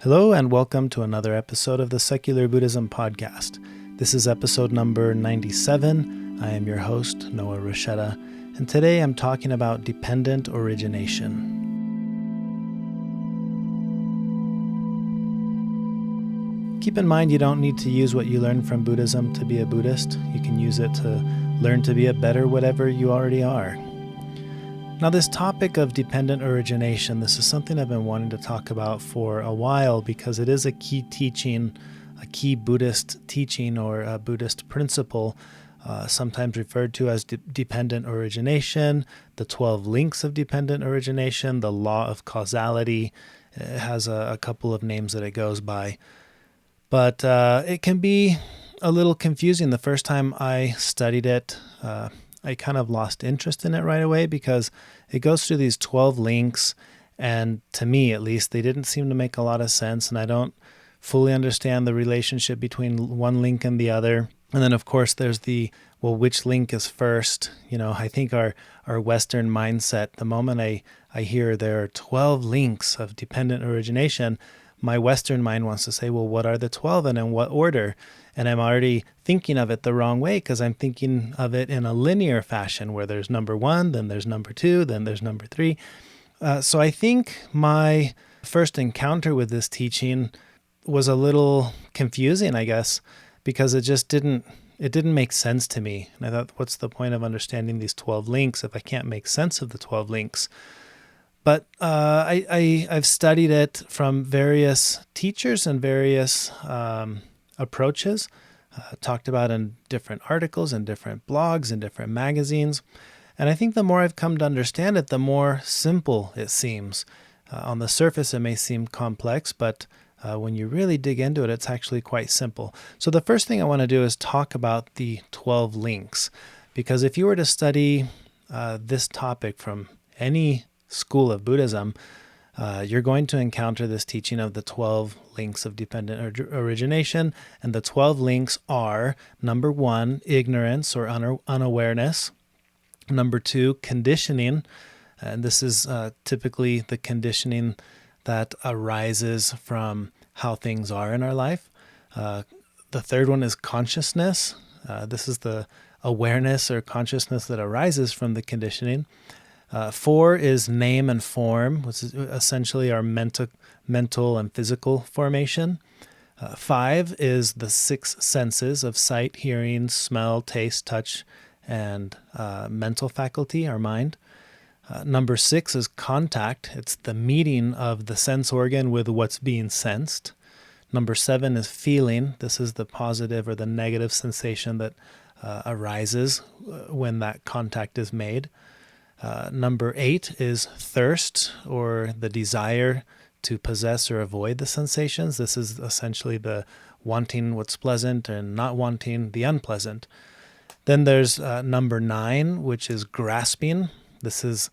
Hello and welcome to another episode of the Secular Buddhism Podcast. This is episode number 97. I am your host, Noah Rochetta, and today I'm talking about dependent origination. Keep in mind you don't need to use what you learn from Buddhism to be a Buddhist. You can use it to learn to be a better whatever you already are. Now, this topic of dependent origination, this is something I've been wanting to talk about for a while because it is a key teaching, a key Buddhist teaching or a Buddhist principle, sometimes referred to as dependent origination, the 12 links of dependent origination, the law of causality. It has a couple of names that it goes by. But it can be a little confusing. The first time I studied it, I kind of lost interest in it right away because it goes through these 12 links, and to me at least, they didn't seem to make a lot of sense, and I don't fully understand the relationship between one link and the other. And then of course there's which link is first? I think our Western mindset, the moment I hear there are 12 links of dependent origination, my Western mind wants to say, well, what are the 12 and in what order? And I'm already thinking of it the wrong way because I'm thinking of it in a linear fashion where there's number 1, then there's number 2, then there's number 3. So I think my first encounter with this teaching was a little confusing, I guess, because it didn't make sense to me. And I thought, what's the point of understanding these 12 links if I can't make sense of the 12 links? But I've studied it from various teachers and various approaches, talked about in different articles and different blogs and different magazines. And I think the more I've come to understand it, the more simple it seems. On the surface, it may seem complex, but when you really dig into it, it's actually quite simple. So the first thing I want to do is talk about the 12 links, because if you were to study this topic from any school of Buddhism, you're going to encounter this teaching of the 12 links of dependent origination. And the 12 links are, number 1, ignorance or unawareness. Number 2, conditioning. And this is typically the conditioning that arises from how things are in our life. The third one is consciousness. This is the awareness or consciousness that arises from the conditioning. 4 is name and form, which is essentially our mental and physical formation. 5 is the 6 senses of sight, hearing, smell, taste, touch, and mental faculty, our mind. Number 6 is contact. It's the meeting of the sense organ with what's being sensed. Number 7 is feeling. This is the positive or the negative sensation that arises when that contact is made. Number 8 is thirst, or the desire to possess or avoid the sensations. This is essentially the wanting what's pleasant and not wanting the unpleasant. Then there's number 9, which is grasping. This is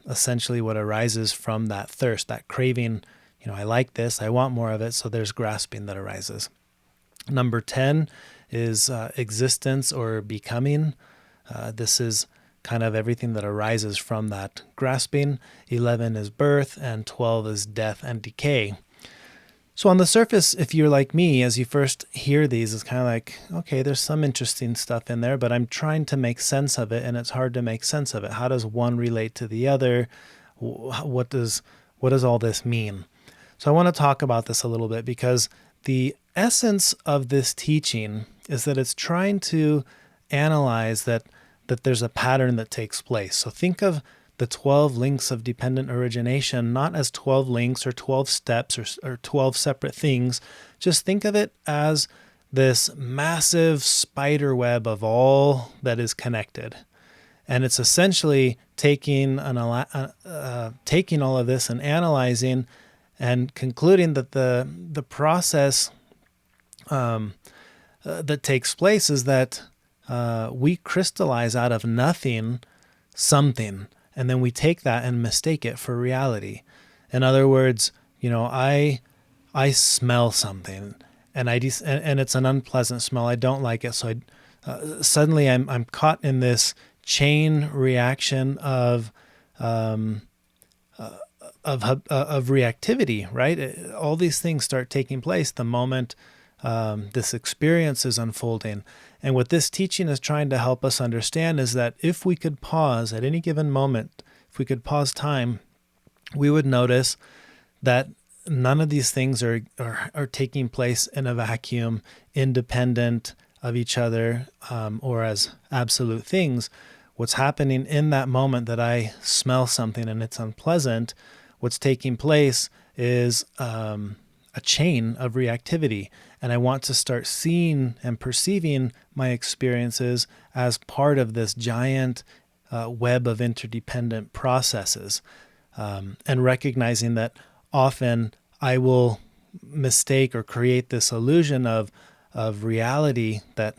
essentially what arises from that thirst, that craving. I like this, I want more of it, so there's grasping that arises. Number 10 is existence or becoming. This is kind of everything that arises from that grasping. 11 is birth, and 12 is death and decay. So on the surface, if you're like me, as you first hear these, it's kind of like, okay, there's some interesting stuff in there, but I'm trying to make sense of it, and it's hard to make sense of it. How does one relate to the other? What does all this mean? So I want to talk about this a little bit, because the essence of this teaching is that it's trying to analyze that there's a pattern that takes place. So think of the 12 links of dependent origination not as 12 links or 12 steps or 12 separate things. Just think of it as this massive spider web of all that is connected. And it's essentially taking all of this and analyzing and concluding that the process that takes place is that we crystallize out of nothing something, and then we take that and mistake it for reality. In other words, I smell something, and and it's an unpleasant smell. I don't like it, so suddenly I'm caught in this chain reaction of of reactivity, right? All these things start taking place the moment this experience is unfolding. And what this teaching is trying to help us understand is that if we could pause at any given moment, if we could pause time, we would notice that none of these things are taking place in a vacuum, independent of each other, or as absolute things. What's happening in that moment that I smell something and it's unpleasant, what's taking place is a chain of reactivity. And I want to start seeing and perceiving my experiences as part of this giant web of interdependent processes, and recognizing that often I will mistake or create this illusion of reality that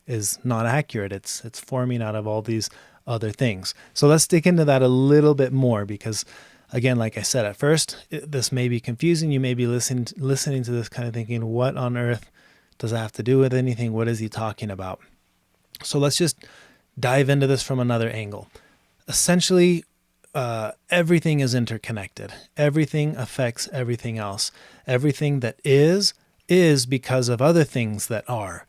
is not accurate. It's forming out of all these other things. So let's dig into that a little bit more, because again, like I said, at first, this may be confusing. You may be listening to this kind of thinking, what on earth does that have to do with anything? What is he talking about? So let's just dive into this from another angle. Essentially, everything is interconnected. Everything affects everything else. Everything that is because of other things that are.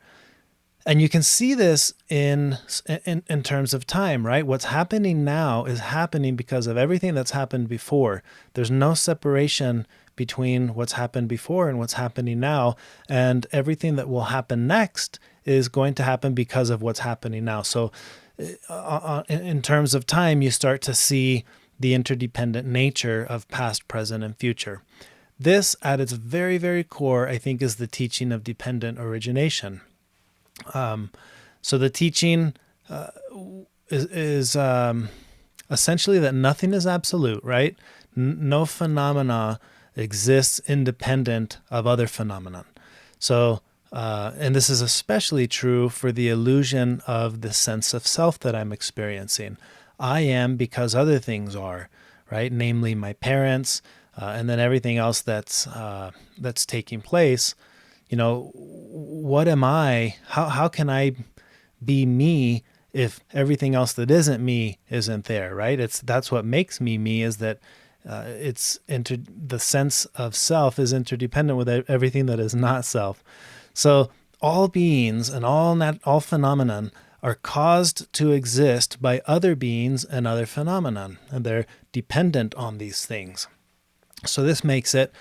And you can see this in terms of time, right? What's happening now is happening because of everything that's happened before. There's no separation between what's happened before and what's happening now. And everything that will happen next is going to happen because of what's happening now. So in terms of time, you start to see the interdependent nature of past, present, and future. This, at its very, very core, I think, is the teaching of dependent origination. So the teaching is essentially that nothing is absolute, right? No phenomena exists independent of other phenomenon. So, and this is especially true for the illusion of the sense of self that I'm experiencing. I am because other things are, right? Namely, my parents, and then everything else that's taking place. You know, what am I? How can I be me if everything else that isn't me isn't there, right? That's what makes me is that the sense of self is interdependent with everything that is not self. So all beings and all phenomenon are caused to exist by other beings and other phenomenon, and they're dependent on these things. So this makes it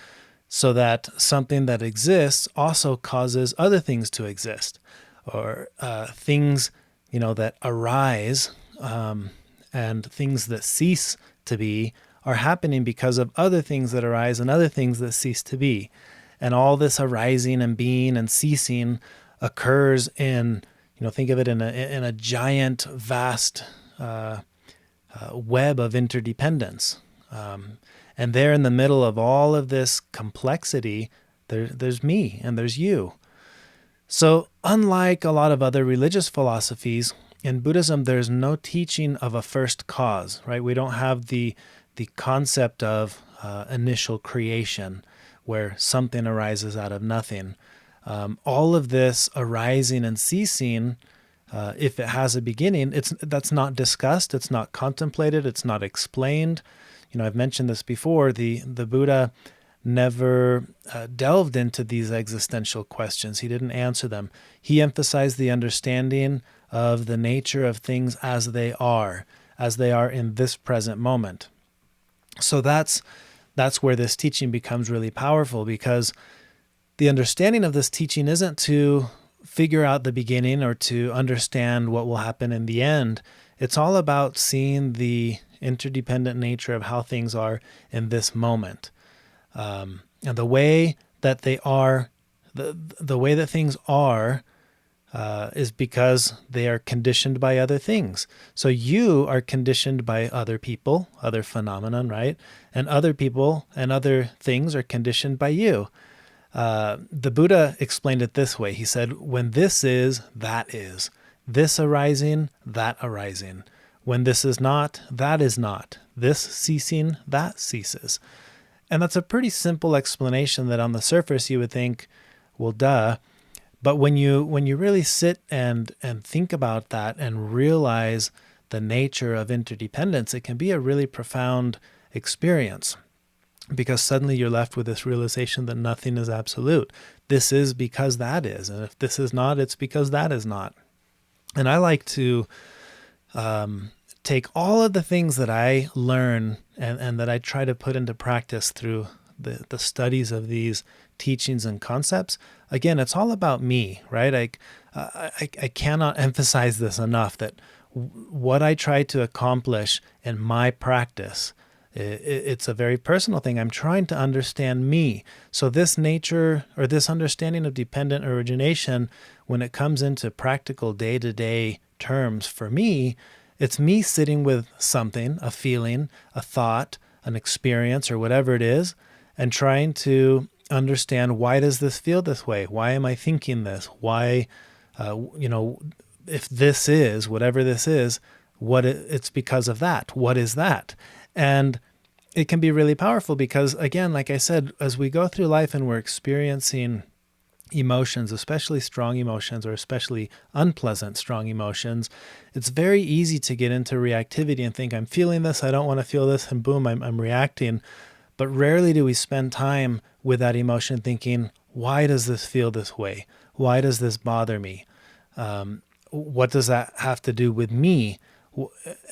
so that something that exists also causes other things to exist, or things, that arise, and things that cease to be are happening because of other things that arise and other things that cease to be. And all this arising and being and ceasing occurs in, think of it in a giant, vast web of interdependence. And there in the middle of all of this complexity, there's me and there's you. So unlike a lot of other religious philosophies, in Buddhism, there's no teaching of a first cause, right? We don't have the concept of initial creation, where something arises out of nothing. All of this arising and ceasing, if it has a beginning, that's not discussed, it's not contemplated, it's not explained. I've mentioned this before, the Buddha never delved into these existential questions. He didn't answer them. He emphasized the understanding of the nature of things as they are in this present moment. So that's where this teaching becomes really powerful, because the understanding of this teaching isn't to figure out the beginning or to understand what will happen in the end. It's all about seeing the interdependent nature of how things are in this moment. And the way that they are, the way that things are is because they are conditioned by other things. So you are conditioned by other people, other phenomenon, right? And other people and other things are conditioned by you. The Buddha explained it this way. He said, when this is, that is. This arising, that arising. When this is not, that is not. This ceasing, that ceases. And that's a pretty simple explanation that on the surface you would think, well, duh. But when you really sit and think about that and realize the nature of interdependence, it can be a really profound experience, because suddenly you're left with this realization that nothing is absolute. This is because that is. And if this is not, it's because that is not. And I like to take all of the things that I learn and that I try to put into practice through the studies of these teachings and concepts. Again, it's all about me, right? I cannot emphasize this enough, that what I try to accomplish in my practice, it's a very personal thing. I'm trying to understand me. So this nature, or this understanding of dependent origination, when it comes into practical day-to-day terms for me, it's me sitting with something, a feeling, a thought, an experience, or whatever it is, and trying to understand, why does this feel this way? Why am I thinking this? Why, if this is, whatever this is, it's because of that. What is that? And it can be really powerful because, again, like I said, as we go through life and we're experiencing emotions, especially strong emotions, or especially unpleasant strong emotions, it's very easy to get into reactivity and think, I'm feeling this, I don't want to feel this, and boom, I'm reacting. But rarely do we spend time with that emotion thinking, why does this feel this way? Why does this bother me? What does that have to do with me?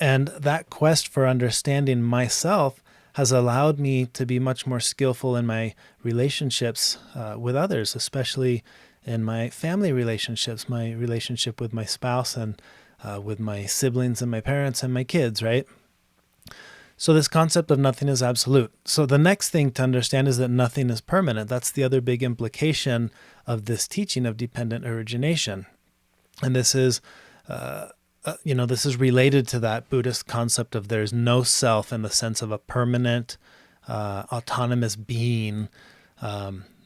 And that quest for understanding myself has allowed me to be much more skillful in my relationships with others, especially in my family relationships, my relationship with my spouse, and with my siblings and my parents and my kids, right? So this concept of nothing is absolute. So the next thing to understand is that nothing is permanent. That's the other big implication of this teaching of dependent origination. And this is, this is related to that Buddhist concept of there's no self in the sense of a permanent, autonomous being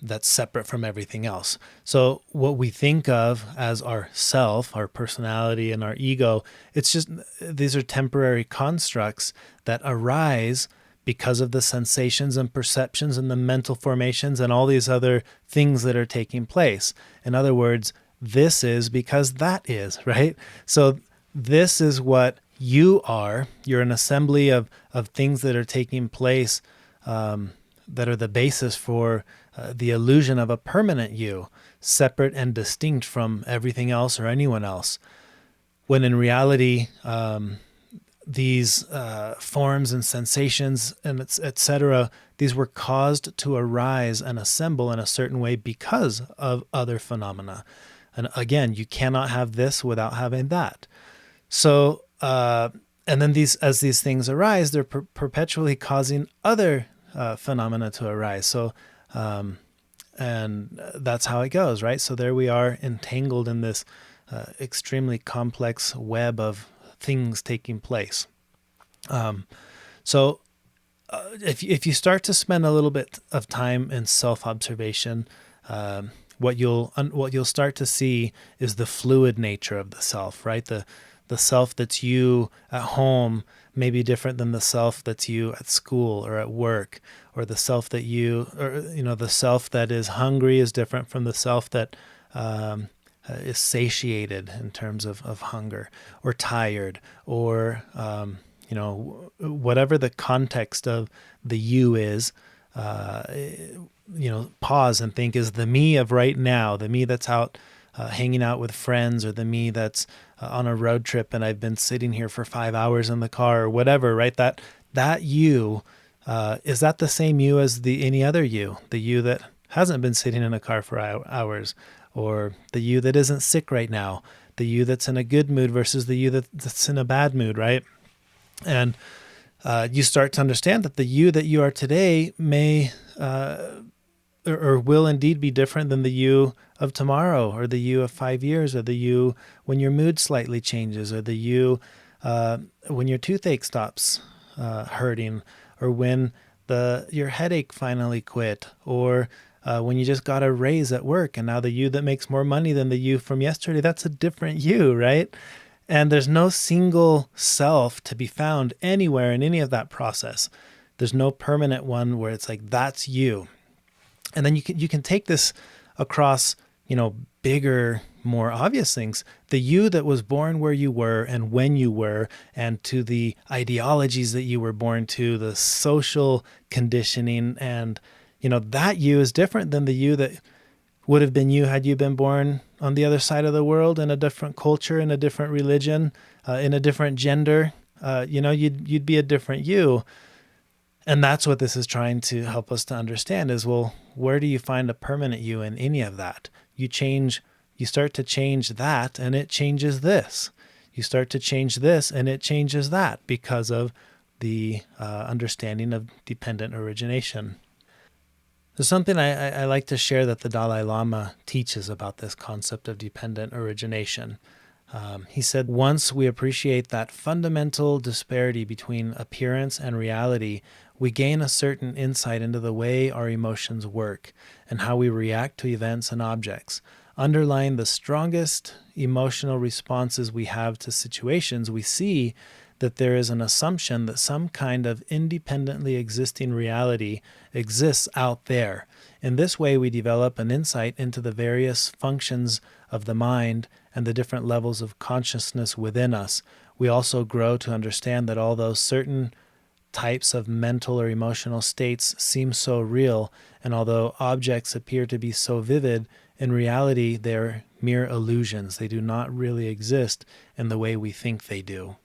that's separate from everything else. So what we think of as our self, our personality, and our ego, it's just, these are temporary constructs that arise because of the sensations and perceptions and the mental formations and all these other things that are taking place. In other words, this is because that is, right? So this is what you are. You're an assembly of things that are taking place that are the basis for the illusion of a permanent you, separate and distinct from everything else or anyone else. When in reality, these forms and sensations and etc., these were caused to arise and assemble in a certain way because of other phenomena. And again, you cannot have this without having that. So, and then as these things arise, they're perpetually causing other phenomena to arise. So, and that's how it goes, right? So there we are, entangled in this extremely complex web of things taking place. So if you start to spend a little bit of time in self-observation, what you'll start to see is the fluid nature of the self, right? The self that's you at home may be different than the self that's you at school or at work, or the self that the self that is hungry is different from the self that is satiated in terms of hunger, or tired, or whatever the context of the you is. Pause and think, is the me of right now, the me that's out hanging out with friends, or the me that's on a road trip and I've been sitting here for 5 hours in the car, or whatever, right? That you, is that the same you as any other you? The you that hasn't been sitting in a car for hours, or the you that isn't sick right now, the you that's in a good mood versus the you that's in a bad mood, right? And you start to understand that the you that you are today may or will indeed be different than the you of tomorrow, or the you of 5 years, or the you when your mood slightly changes, or the you when your toothache stops hurting, or when your headache finally quit, or when you just got a raise at work and now the you that makes more money than the you from yesterday, that's a different you, right? And there's no single self to be found anywhere in any of that process. There's no permanent one where it's like, that's you. And then you can take this across, bigger, more obvious things. The you that was born where you were and when you were, and to the ideologies that you were born to, the social conditioning, and that you is different than the you that would have been you had you been born on the other side of the world, in a different culture, in a different religion, in a different gender. You'd be a different you. And that's what this is trying to help us to understand is, well, where do you find a permanent you in any of that? You start to change that and it changes this. You start to change this and it changes that because of the understanding of dependent origination. There's something I like to share that the Dalai Lama teaches about this concept of dependent origination. He said, once we appreciate that fundamental disparity between appearance and reality, we gain a certain insight into the way our emotions work and how we react to events and objects. Underlying the strongest emotional responses we have to situations, we see that there is an assumption that some kind of independently existing reality exists out there. In this way, we develop an insight into the various functions of the mind and the different levels of consciousness within us. We also grow to understand that although certain types of mental or emotional states seem so real, and although objects appear to be so vivid, in reality they're mere illusions. They do not really exist in the way we think they do.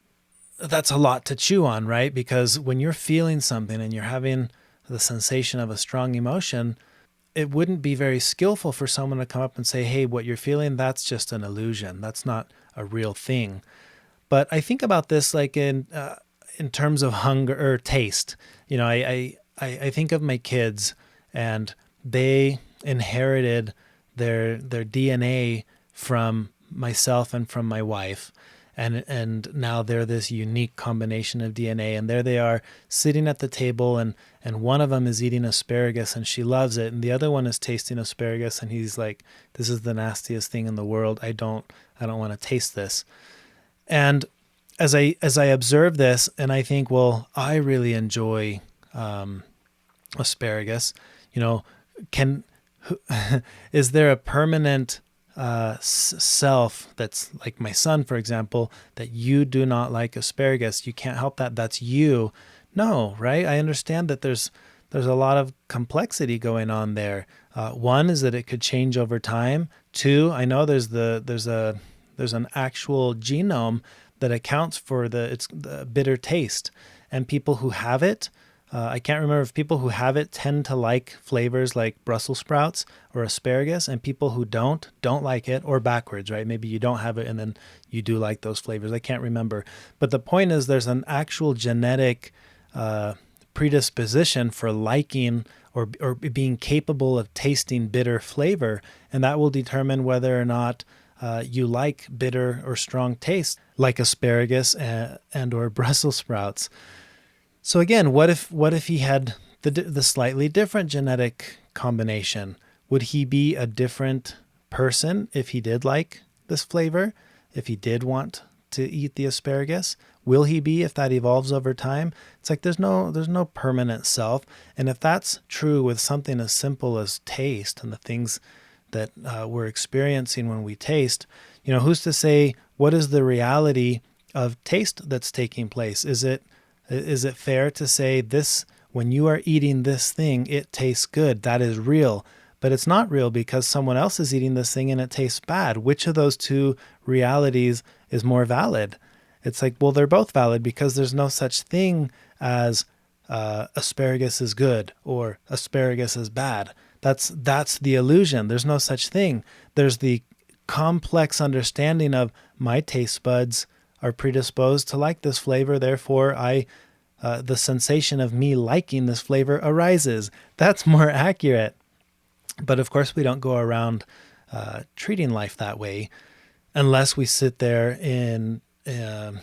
That's a lot to chew on, right? Because when you're feeling something and you're having the sensation of a strong emotion, it wouldn't be very skillful for someone to come up and say, hey, what you're feeling, that's just an illusion. That's not a real thing. But I think about this like in terms of hunger or taste. I think of my kids, and they inherited their DNA from myself and from my wife. And now they're this unique combination of DNA, and there they are sitting at the table, and one of them is eating asparagus and she loves it, and the other one is tasting asparagus and he's like, this is the nastiest thing in the world. I don't want to taste this. And as I observe this, and I think, well, I really enjoy asparagus. Is there a permanent self that's like my son, for example, that you do not like asparagus? You can't help that. That's you. No, right? I understand that there's a lot of complexity going on there. One is that it could change over time. Two, I know there's an actual genome that accounts for the bitter taste, and people who have it, I can't remember if people who have it tend to like flavors like Brussels sprouts or asparagus, and people who don't like it, or backwards, right? Maybe you don't have it and then you do like those flavors. I can't remember. But the point is, there's an actual genetic predisposition for liking or being capable of tasting bitter flavor, and that will determine whether or not you like bitter or strong taste, like asparagus and or Brussels sprouts. So again, what if he had the slightly different genetic combination? Would he be a different person if he did like this flavor, if he did want to eat the asparagus? Will he be if that evolves over time? It's like there's no permanent self. And if that's true with something as simple as taste and the things that we're experiencing when we taste, who's to say what is the reality of taste that's taking place? Is it fair to say this, when you are eating this thing, it tastes good? That is real. But it's not real because someone else is eating this thing and it tastes bad. Which of those two realities is more valid? It's like, well, they're both valid because there's no such thing as asparagus is good or asparagus is bad. That's the illusion. There's no such thing. There's the complex understanding of my taste buds are predisposed to like this flavor, therefore the sensation of me liking this flavor arises. That's more accurate. But of course, we don't go around treating life that way unless we sit there in I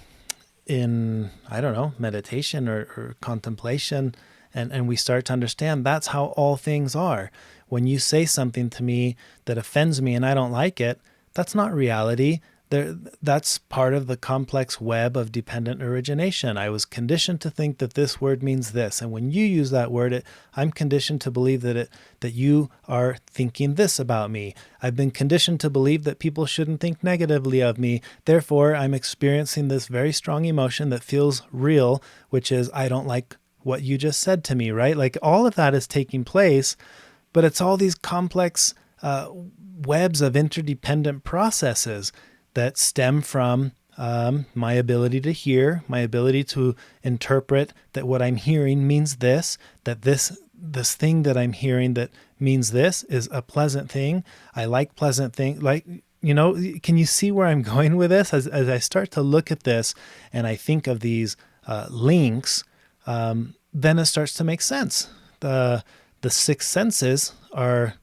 don't know, meditation or contemplation, and we start to understand that's how all things are. When you say something to me that offends me and I don't like it, that's not reality. That's part of the complex web of dependent origination. I was conditioned to think that this word means this, and when you use that word, I'm conditioned to believe that you are thinking this about me. I've been conditioned to believe that people shouldn't think negatively of me. Therefore, I'm experiencing this very strong emotion that feels real, which is I don't like what you just said to me, right? Like all of that is taking place, but it's all these complex webs of interdependent processes that stem from my ability to hear, my ability to interpret that what I'm hearing means this, that this thing that I'm hearing that means this is a pleasant thing. I like pleasant things. Like, can you see where I'm going with this? As I start to look at this and I think of these links, then it starts to make sense. The six senses are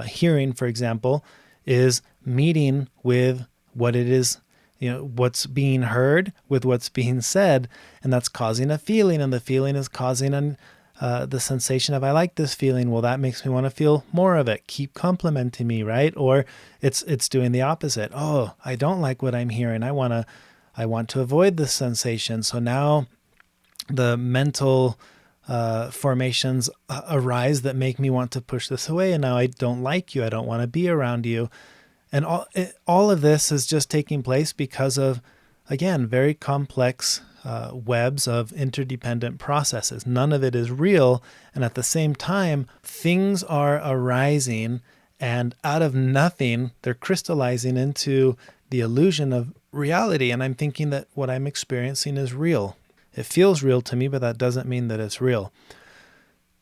hearing, for example, is meeting with what it is, what's being heard with what's being said, and that's causing a feeling, and the feeling is causing the sensation of I like this feeling. Well, that makes me want to feel more of it. Keep complimenting me, right? Or it's doing the opposite. Oh, I don't like what I'm hearing. I want to avoid this sensation. So now the mental formations arise that make me want to push this away, and now I don't like you. I don't want to be around you. And all of this is just taking place because of, again, very complex webs of interdependent processes. None of it is real. And at the same time, things are arising, and out of nothing, they're crystallizing into the illusion of reality. And I'm thinking that what I'm experiencing is real. It feels real to me, but that doesn't mean that it's real.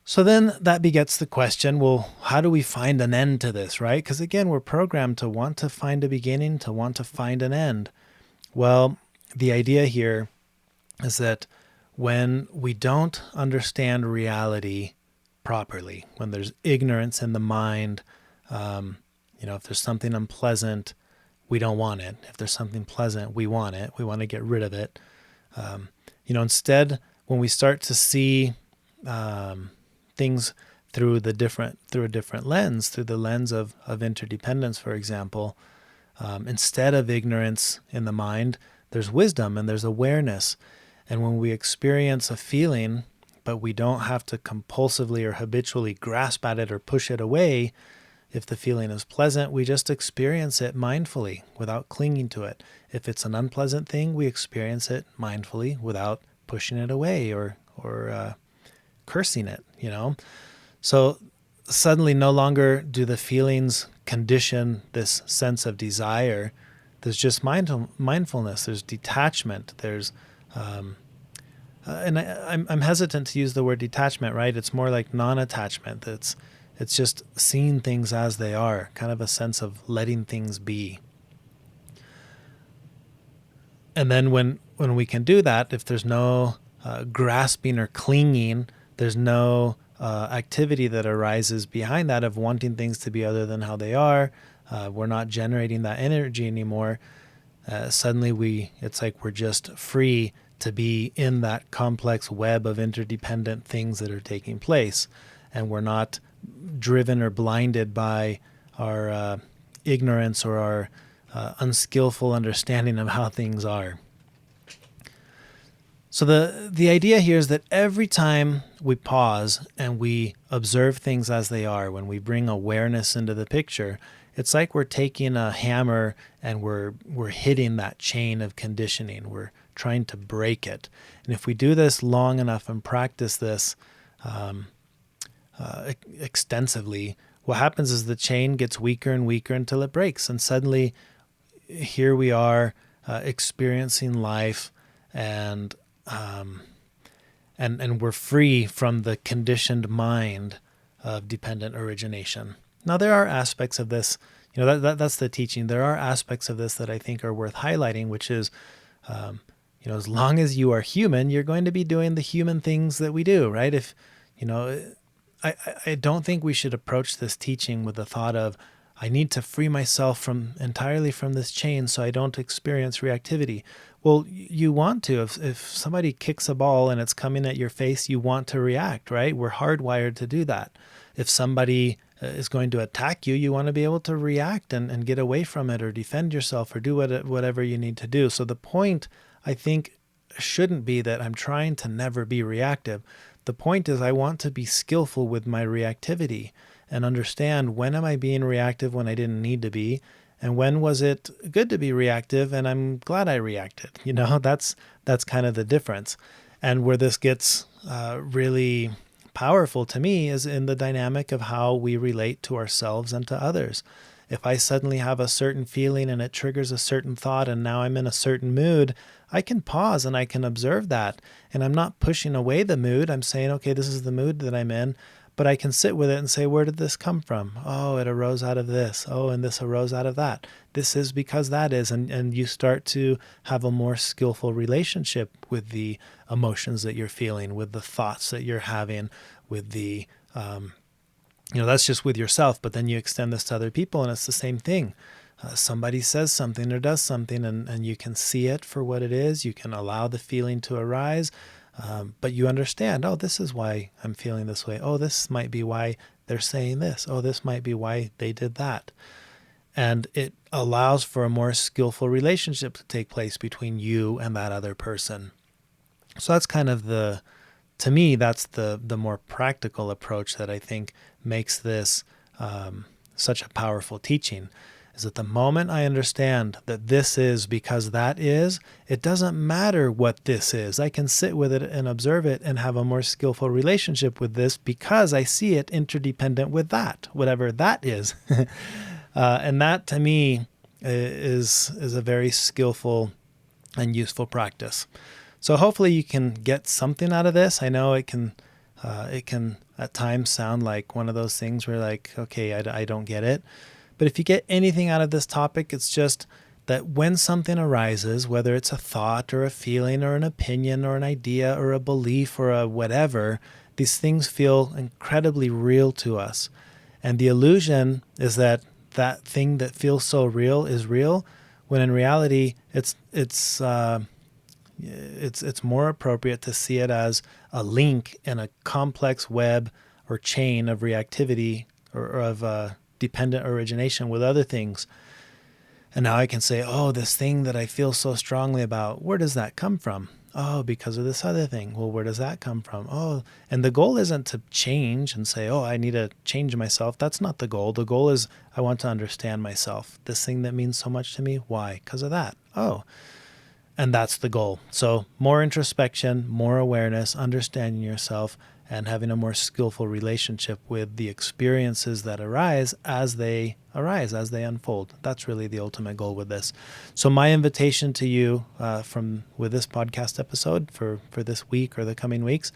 So then that begets the question, well, how do we find an end to this, right? Because again, we're programmed to want to find a beginning, to want to find an end. Well, the idea here is that when we don't understand reality properly, when there's ignorance in the mind, if there's something unpleasant, we don't want it. If there's something pleasant, we want it. We want to get rid of it. Instead, when we start to see things through a different lens, through the lens of interdependence, for example, instead of ignorance in the mind, there's wisdom and there's awareness. And when we experience a feeling, but we don't have to compulsively or habitually grasp at it or push it away, if the feeling is pleasant, we just experience it mindfully without clinging to it. If it's an unpleasant thing, we experience it mindfully without pushing it away or cursing it, So suddenly no longer do the feelings condition this sense of desire. There's just mindfulness. There's detachment. There's, and I'm hesitant to use the word detachment, right? It's more like non-attachment. It's just seeing things as they are, kind of a sense of letting things be. And then when we can do that, if there's no grasping or clinging, there's no activity that arises behind that of wanting things to be other than how they are. We're not generating that energy anymore. Suddenly it's like we're just free to be in that complex web of interdependent things that are taking place. And we're not driven or blinded by our ignorance or our unskillful understanding of how things are. So the idea here is that every time we pause and we observe things as they are, when we bring awareness into the picture, it's like we're taking a hammer and we're hitting that chain of conditioning. We're trying to break it. And if we do this long enough and practice this extensively, what happens is the chain gets weaker and weaker until it breaks. And suddenly here we are experiencing life and we're free from the conditioned mind of dependent origination. Now, there are aspects of this, that's the teaching. There are aspects of this that I think are worth highlighting, which is, as long as you are human, you're going to be doing the human things that we do, right? If, I don't think we should approach this teaching with the thought of, I need to free myself entirely from this chain so I don't experience reactivity. Well, you want to. If somebody kicks a ball and it's coming at your face, you want to react, right? We're hardwired to do that. If somebody is going to attack you, you want to be able to react and get away from it or defend yourself or do whatever you need to do. So the point, I think, shouldn't be that I'm trying to never be reactive. The point is I want to be skillful with my reactivity and understand, when am I being reactive when I didn't need to be, and when was it good to be reactive and I'm glad I reacted. That's kind of the difference. And where this gets really powerful to me is in the dynamic of how we relate to ourselves and to others. If I suddenly have a certain feeling and it triggers a certain thought and now I'm in a certain mood, I can pause and I can observe that. And I'm not pushing away the mood. I'm saying, okay, this is the mood that I'm in, but I can sit with it and say, where did this come from? Oh, it arose out of this. Oh, and this arose out of that. This is because that is. And you start to have a more skillful relationship with the emotions that you're feeling, with the thoughts that you're having, with the, that's just with yourself, but then you extend this to other people and it's the same thing. Somebody says something or does something and you can see it for what it is. You can allow the feeling to arise. But you understand, oh, this is why I'm feeling this way. Oh, this might be why they're saying this. Oh, this might be why they did that. And it allows for a more skillful relationship to take place between you and that other person. So that's kind of to me, that's the more practical approach that I think makes this such a powerful teaching. Is that the moment I understand that this is because that is, it doesn't matter what this is. I can sit with it and observe it and have a more skillful relationship with this because I see it interdependent with that, whatever that is. And that to me is a very skillful and useful practice. So hopefully you can get something out of this. I know it can at times sound like one of those things where like, okay, I don't get it. But if you get anything out of this topic, it's just that when something arises, whether it's a thought or a feeling or an opinion or an idea or a belief or a whatever, these things feel incredibly real to us. And the illusion is that that thing that feels so real is real, when in reality, it's more appropriate to see it as a link in a complex web or chain of reactivity or of dependent origination with other things. And now I can say, oh, this thing that I feel so strongly about, where does that come from? Oh, because of this other thing. Well, where does that come from? Oh, and the goal isn't to change and say, oh, I need to change myself. That's not the goal. The goal is I want to understand myself. This thing that means so much to me, why? Because of that. Oh, and that's the goal. So more introspection, more awareness, understanding yourself, and having a more skillful relationship with the experiences that arise as they unfold. That's really the ultimate goal with this. So my invitation to you with this podcast episode for this week or the coming weeks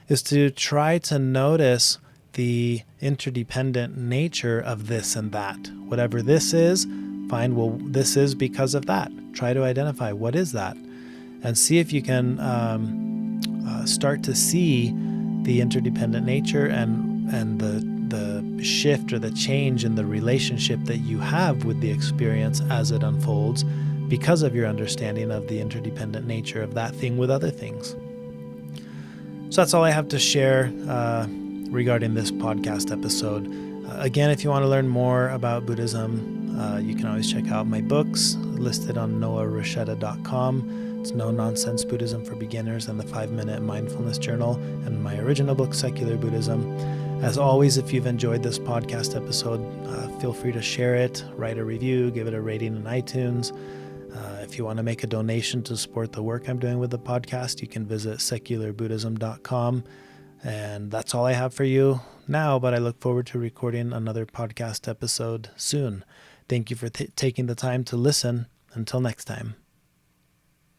is to try to notice the interdependent nature of this and that. Whatever this is, find, well, this is because of that. Try to identify what is that and see if you can start to see the interdependent nature and the shift or the change in the relationship that you have with the experience as it unfolds because of your understanding of the interdependent nature of that thing with other things. So that's all I have to share regarding this podcast episode. Again, if you want to learn more about Buddhism, you can always check out my books listed on noahrasheta.com. It's No Nonsense Buddhism for Beginners and the 5-Minute Mindfulness Journal, and my original book, Secular Buddhism. As always, if you've enjoyed this podcast episode, feel free to share it, write a review, give it a rating in iTunes. If you want to make a donation to support the work I'm doing with the podcast, you can visit secularbuddhism.com. And that's all I have for you now, but I look forward to recording another podcast episode soon. Thank you for taking the time to listen. Until next time.